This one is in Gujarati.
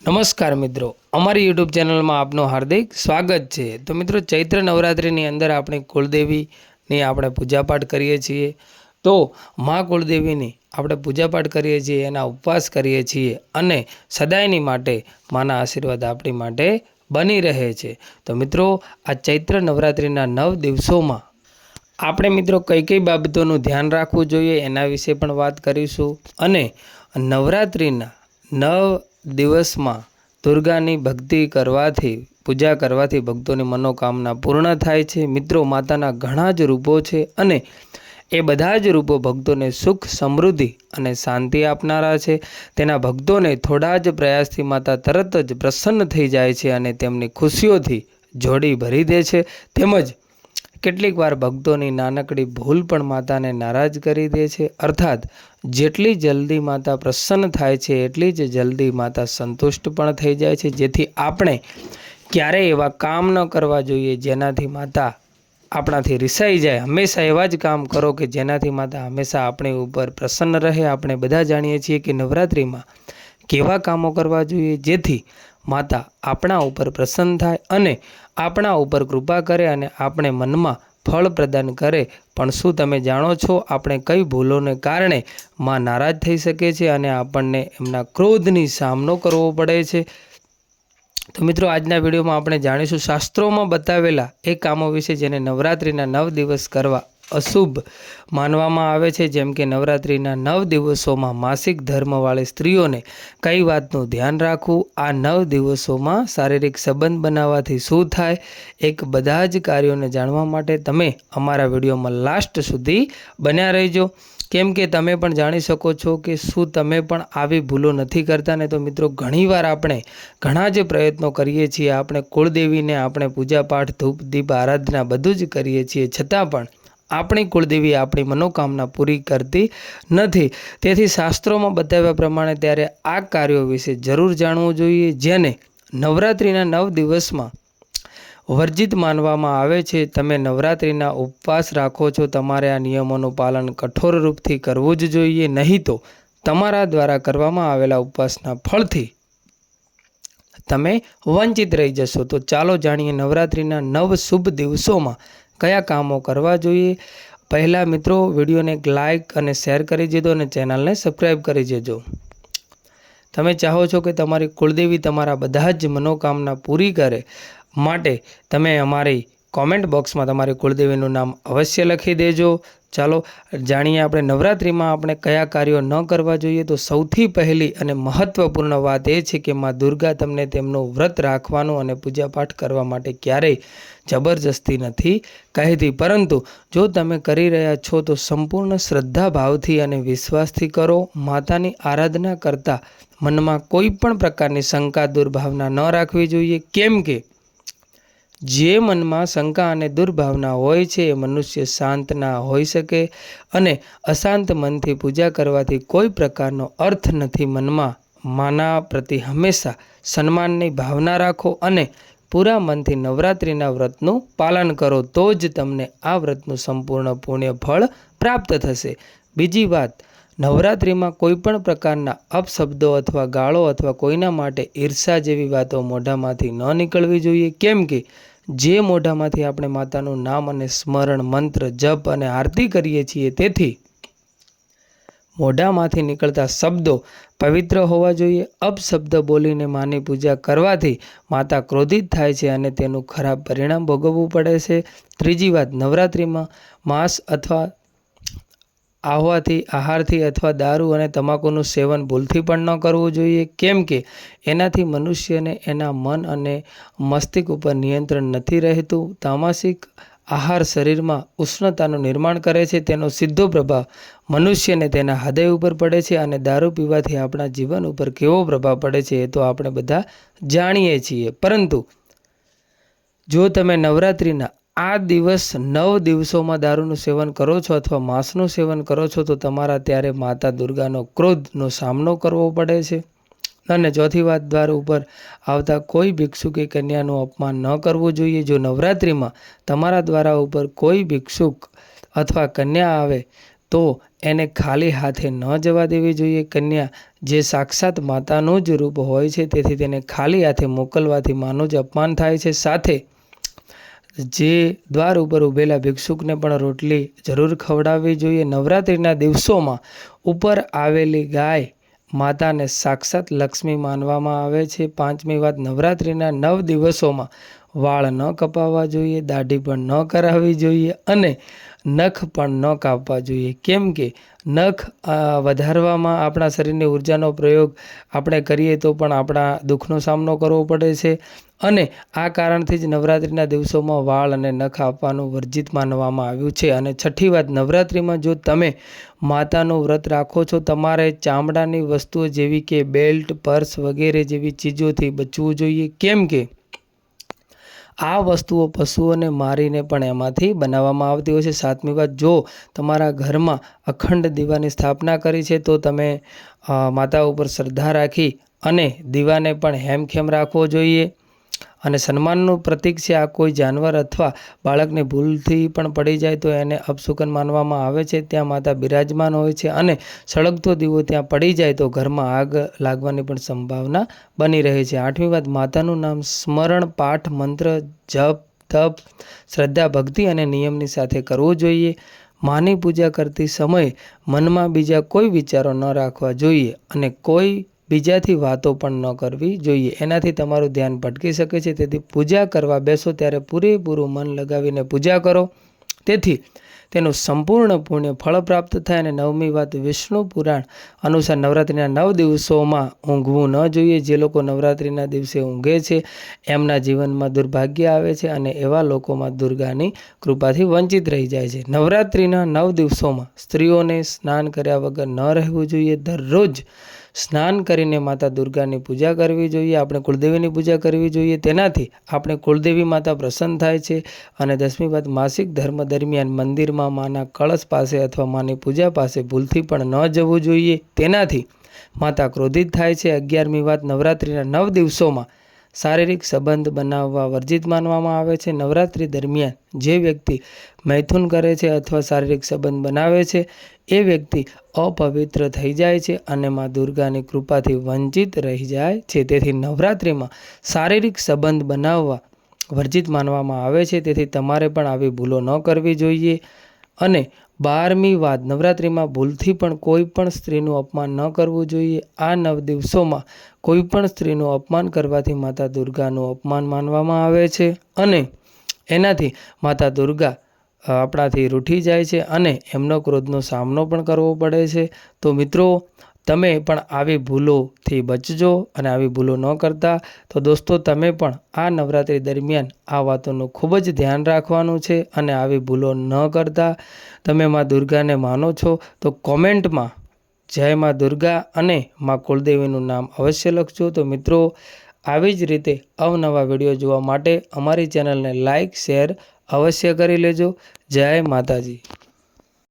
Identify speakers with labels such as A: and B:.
A: નમસ્કાર મિત્રો, અમારી યુટ્યુબ ચેનલમાં આપનું હાર્દિક સ્વાગત છે। તો મિત્રો, ચૈત્ર નવરાત્રિની અંદર આપણે કુળદેવીની આપણે પૂજાપાઠ કરીએ છીએ। તો મા કુળદેવીની આપણે પૂજાપાઠ કરીએ છીએ, એના ઉપવાસ કરીએ છીએ અને સદાયની માટે માના આશીર્વાદ આપણી માટે બની રહે છે। તો મિત્રો, આ ચૈત્ર નવરાત્રિના 9 દિવસોમાં આપણે મિત્રો કઈ કઈ બાબતોનું ધ્યાન રાખવું જોઈએ એના વિશે પણ વાત કરીશું। અને નવરાત્રિના 9 દિવસમાં દુર્ગાની ભક્તિ કરવાથી, પૂજા કરવાથી ભક્તોની મનોકામના પૂર્ણ થાય છે। મિત્રો, માતાના ઘણા જ રૂપો છે અને એ બધા જ રૂપો ભક્તોને સુખ, સમૃદ્ધિ અને શાંતિ આપનારા છે। તેના ભક્તોને થોડા જ પ્રયાસથી માતા તરત જ પ્રસન્ન થઈ જાય છે અને તેમની ખુશીઓથી જોડી ભરી દે છે। તેમજ કેટલીક વાર ભક્તોની નાનકડી ભૂલ પણ માતાને નારાજ કરી દે છે। અર્થાત જેટલી જલ્દી માતા પ્રસન્ન થાય છે એટલી જ જલ્દી માતા સંતુષ્ટ પણ થઈ જાય છે, જેથી આપણે ક્યારેય એવા કામ ન કરવા જોઈએ જેનાથી માતા આપણાથી રિસાઈ જાય। હંમેશા એવા જ કામ કરો કે જેનાથી માતા હંમેશા આપણી ઉપર પ્રસન્ન રહે। આપણે બધા જાણીએ છીએ કે નવરાત્રિમાં કેવા કામો કરવા જોઈએ જેથી માતા આપણા ઉપર પ્રસન્ન થાય અને આપણા ઉપર કૃપા કરે અને આપણે મનમાં ફળ પ્રદાન કરે। પણ શું તમે જાણો છો આપણે કઈ ભૂલોને કારણે માં નારાજ થઈ શકે છે અને આપણને એમના ક્રોધની સામનો કરવો પડે છે? તો મિત્રો, આજના વિડીયોમાં આપણે જાણીશું શાસ્ત્રોમાં બતાવેલા એ કામો વિશે જેને નવરાત્રિના 9 દિવસ કરવા અશુભ માનવામાં આવે છે। જેમ કે નવરાત્રિના 9 દિવસોમાં માસિક ધર્મવાળી સ્ત્રીઓને કઈ વાતનું ધ્યાન રાખવું, આ 9 દિવસોમાં શારીરિક સંબંધ બનાવવાથી શું થાય, એક બધા જ કાર્યોને જાણવા માટે તમે અમારા વિડીયોમાં લાસ્ટ સુધી બન્યા રહેજો। કેમ કે તમે પણ જાણી શકો છો કે શું તમે પણ આવી ભૂલો નથી કરતા ને? તો મિત્રો, ઘણીવાર આપણે ઘણા જ પ્રયત્નો કરીએ છીએ, આપણે કુળદેવીને આપણે પૂજાપાઠ, ધૂપ, દીપ, આરાધના બધું જ કરીએ છીએ, છતાં પણ આપણી કુળદેવી આપણી મનોકામના પૂરી કરતી નથી। તેથી શાસ્ત્રોમાં બતાવ્યા પ્રમાણે ત્યારે આ કાર્યો વિશે જરૂર જાણવું જોઈએ, જેને નવરાત્રિના 9 દિવસમાં વર્જિત માનવામાં આવે છે। તમે નવરાત્રિના ઉપવાસ રાખો છો, તમારે આ નિયમોનું પાલન કઠોર રૂપથી કરવું જ જોઈએ, નહીં તો તમારા દ્વારા કરવામાં આવેલા ઉપવાસના ફળથી તમે વંચિત રહી જશો। તો ચાલો જાણીએ નવરાત્રિના 9 શુભ દિવસોમાં કયા કામો કરવા જોઈએ। પહેલાં મિત્રો, વિડીયોને એક લાઇક અને શેર કરી દેજો અને ચેનલને સબસ્ક્રાઈબ કરી દેજો। તમે ચાહો છો કે તમારી કુળદેવી તમારા બધા જ મનોકામના પૂરી કરે માટે તમે અમારી કોમેન્ટ બોક્સમાં તમારી કુળદેવીનું નામ અવશ્ય લખી દેજો। ચાલો જાણીએ આપણે નવરાત્રિમાં આપણે કયા કાર્યો ન કરવા જોઈએ। તો સૌથી પહેલી અને મહત્ત્વપૂર્ણ વાત એ છે કે માં દુર્ગા તમને તેમનું વ્રત રાખવાનું અને પૂજાપાઠ કરવા માટે ક્યારેય જબરજસ્તી નથી કહેતી, પરંતુ જો તમે કરી રહ્યા છો તો સંપૂર્ણ શ્રદ્ધા ભાવથી અને વિશ્વાસથી કરો। માતાની આરાધના કરતાં મનમાં કોઈ પણ પ્રકારની શંકા, દુર્ભાવના ન રાખવી જોઈએ, કેમ કે જે મનમાં શંકા અને દુર્ભાવના હોય છે એ મનુષ્ય શાંત ના હોઈ શકે અને અશાંત મનથી પૂજા કરવાથી કોઈ પ્રકારનો અર્થ નથી। મનમાં માના પ્રતિ હંમેશા સન્માનની ભાવના રાખો અને પૂરા મનથી નવરાત્રિના વ્રતનું પાલન કરો, તો જ તમને આ વ્રતનું સંપૂર્ણ પુણ્ય ફળ પ્રાપ્ત થશે। બીજી વાત, નવરાત્રિમાં કોઈ પણ પ્રકારના અપશબ્દો અથવા ગાળો અથવા કોઈના માટે ઈર્ષા જેવી વાતો મોઢામાંથી ન નીકળવી જોઈએ, કેમ કે જે મોઢામાંથી આપણે માતાનું નામ અને સ્મરણ, મંત્ર, જપ અને આરતી કરીએ છીએ, તેથી મોઢામાંથી નીકળતા શબ્દો પવિત્ર હોવા જોઈએ। અપશબ્દ બોલીને માની પૂજા કરવાથી માતા ક્રોધિત થાય છે અને તેનું ખરાબ પરિણામ ભોગવવું પડે છે। ત્રીજી વાત, નવરાત્રિમાં માંસ અથવા આહારથી અથવા દારૂ અને તમાકુનું સેવન ભૂલથી પણ ન કરવું જોઈએ, કેમ કે એનાથી મનુષ્યને એના મન અને મસ્તિષ્ક ઉપર નિયંત્રણ નથી રહેતું। તામસિક આહાર શરીરમાં ઉષ્ણતાનું નિર્માણ કરે છે, તેનો સીધો પ્રભાવ મનુષ્યને તેના હૃદય ઉપર પડે છે અને દારૂ પીવાથી આપણા જીવન ઉપર કેવો પ્રભાવ પડે છે એ તો આપણે બધા જાણીએ છીએ। પરંતુ જો તમે નવરાત્રિના આ 9 દિવસોમાં દારૂનું સેવન કરો છો અથવા માંસનું સેવન કરો છો તો તમારા ત્યારે માતા દુર્ગાનો ક્રોધનો સામનો કરવો પડે છે। અને ચોથી વાત, દ્વાર ઉપર આવતા કોઈ ભિક્ષુક કે કન્યાનું અપમાન ન કરવું જોઈએ। જો નવરાત્રિમાં તમારા દ્વારા ઉપર કોઈ ભિક્ષુક અથવા કન્યા આવે તો એને ખાલી હાથે ન જવા દેવી જોઈએ. કન્યા જે સાક્ષાત માતાનું જ રૂપ હોય છે, તેથી તેને ખાલી હાથે મોકલવાથી માનું જ અપમાન થાય છે. સાથે જે દ્વાર ઉપર ઊભેલા ભિક્ષુકને પણ રોટલી જરૂર ખવડાવવી જોઈએ. નવરાત્રિના દિવસોમાં ઉપર આવેલી ગાય માતાને સાક્ષાત લક્ષ્મી માનવામાં આવે છે. પાંચમી વાત, નવરાત્રિના 9 દિવસોમાં વાળ ન કપાવવા જોઈએ, દાઢી પણ ન કરાવવી જોઈએ અને નખ પણ ન કાપવા જોઈએ. કેમ કે નખ વધારવામાં આપણા શરીરની ઉર્જાનો પ્રયોગ આપણે કરીએ તો પણ આપણા દુઃખનો સામનો કરવો પડે છે અને આ કારણથી જ નવરાત્રિના દિવસોમાં વાળ અને નખ આપવાનું વર્જિત માનવામાં આવ્યું છે. અને છઠ્ઠી વાત, નવરાત્રિમાં જો તમે માતાનું વ્રત રાખો છો, તમારે ચામડાની વસ્તુઓ જેવી કે બેલ્ટ, પર્સ વગેરે જેવી ચીજોથી બચવું જોઈએ. કેમ કે આ વસ્તુઓ પશુઓને મારીને પણ એમાંથી બનાવવામાં આવતી હોય છે. સાતમી વાત, જો તમારા ઘરમાં અખંડ દીવાની સ્થાપના કરી છે તો તમે માતા ઉપર શ્રદ્ધા રાખી અને દીવાને પણ હેમખેમ રાખવો જોઈએ. અને સન્માનનું પ્રતીક છે. આ કોઈ જાનવર અથવા બાળકને ભૂલથી પણ પડી જાય તો એને અપશુકન માનવામાં આવે છે. ત્યાં માતા બિરાજમાન હોય છે અને સળગતો દીવો ત્યાં પડી જાય તો ઘરમાં આગ લાગવાની પણ સંભાવના બની રહે છે. આઠમી વાત, માતાનું નામ સ્મરણ, પાઠ, મંત્ર, જપ, તપ, શ્રદ્ધા, ભક્તિ અને નિયમની સાથે કરવું જોઈએ. માની પૂજા કરતી સમયે મનમાં બીજા કોઈ વિચારો ન રાખવા જોઈએ અને કોઈ બીજાથી વાતો પણ ન કરવી જોઈએ. એનાથી તમારું ધ્યાન ભટકી શકે છે. તેથી પૂજા કરવા બેસો ત્યારે પૂરેપૂરું મન લગાવીને પૂજા કરો, તેથી તેનું સંપૂર્ણ પુણ્ય ફળ પ્રાપ્ત થાય. અને નવમી વાત, વિષ્ણુ પુરાણ અનુસાર નવરાત્રિના 9 દિવસોમાં ઊંઘવું ન જોઈએ. જે લોકો નવરાત્રિના દિવસે ઊંઘે છે એમના જીવનમાં દુર્ભાગ્ય આવે છે અને એવા લોકોમાં દુર્ગાની કૃપાથી વંચિત રહી જાય છે. નવરાત્રિના 9 દિવસોમાં સ્ત્રીઓને સ્નાન કર્યા વગર ન રહેવું જોઈએ. દરરોજ સ્નાન કરીને માતા દુર્ગાની પૂજા કરવી જોઈએ. આપણે કુળદેવીની પૂજા કરવી જોઈએ. તેનાથી આપણે કુળદેવી માતા પ્રસન્ન થાય છે. અને 10મી વાત, માસિક ધર્મ દરમિયાન મંદિરમાં માના કળશ પાસે અથવા માની પૂજા પાસે ભૂલથી પણ ન જવું જોઈએ. તેનાથી માતા ક્રોધિત થાય છે. 11મી વાત, નવરાત્રિના 9 દિવસોમાં શારીરિક સંબંધ બનાવવા વર્જિત માનવામાં આવે છે. નવરાત્રિ દરમિયાન જે વ્યક્તિ મૈથુન કરે છે અથવા શારીરિક સંબંધ બનાવે છે એ વ્યક્તિ અપવિત્ર થઈ જાય છે અને મા દુર્ગાની કૃપાથી વંચિત રહી જાય છે. તેથી નવરાત્રિમાં શારીરિક સંબંધ બનાવવા વર્જિત માનવામાં આવે છે. તેથી તમારે પણ આવી ભૂલો ન કરવી જોઈએ. અને 12મી વાત, નવરાત્રિમાં ભૂલથી પણ કોઈ પણ સ્ત્રીનું અપમાન ન કરવું જોઈએ. આ 9 દિવસોમાં કોઈ પણ સ્ત્રીનું અપમાન કરવાથી માતા દુર્ગાનું અપમાન માનવામાં આવે છે અને એનાથી માતા દુર્ગા આપણાથી રૂઠી જાય છે અને એમનો ક્રોધનો સામનો પણ કરવો પડે છે. તો મિત્રો, તમે પણ આવી ભૂલોથી બચજો અને આવી ભૂલો ન કરતા. તો દોસ્તો, તમે પણ આ નવરાત્રિ દરમિયાન આ વાતોનું ખૂબ જ ધ્યાન રાખવાનું છે અને આવી ભૂલો ન કરતા. તમે માં દુર્ગાને માનો છો તો કોમેન્ટમાં જય માં દુર્ગા અને માં કુળદેવીનું નામ અવશ્ય લખજો. તો મિત્રો, આવી જ રીતે અવનવા વિડીયો જોવા માટે અમારી ચેનલને લાઇક, શેર અવશ્ય કરી લેજો. જય માતાજી.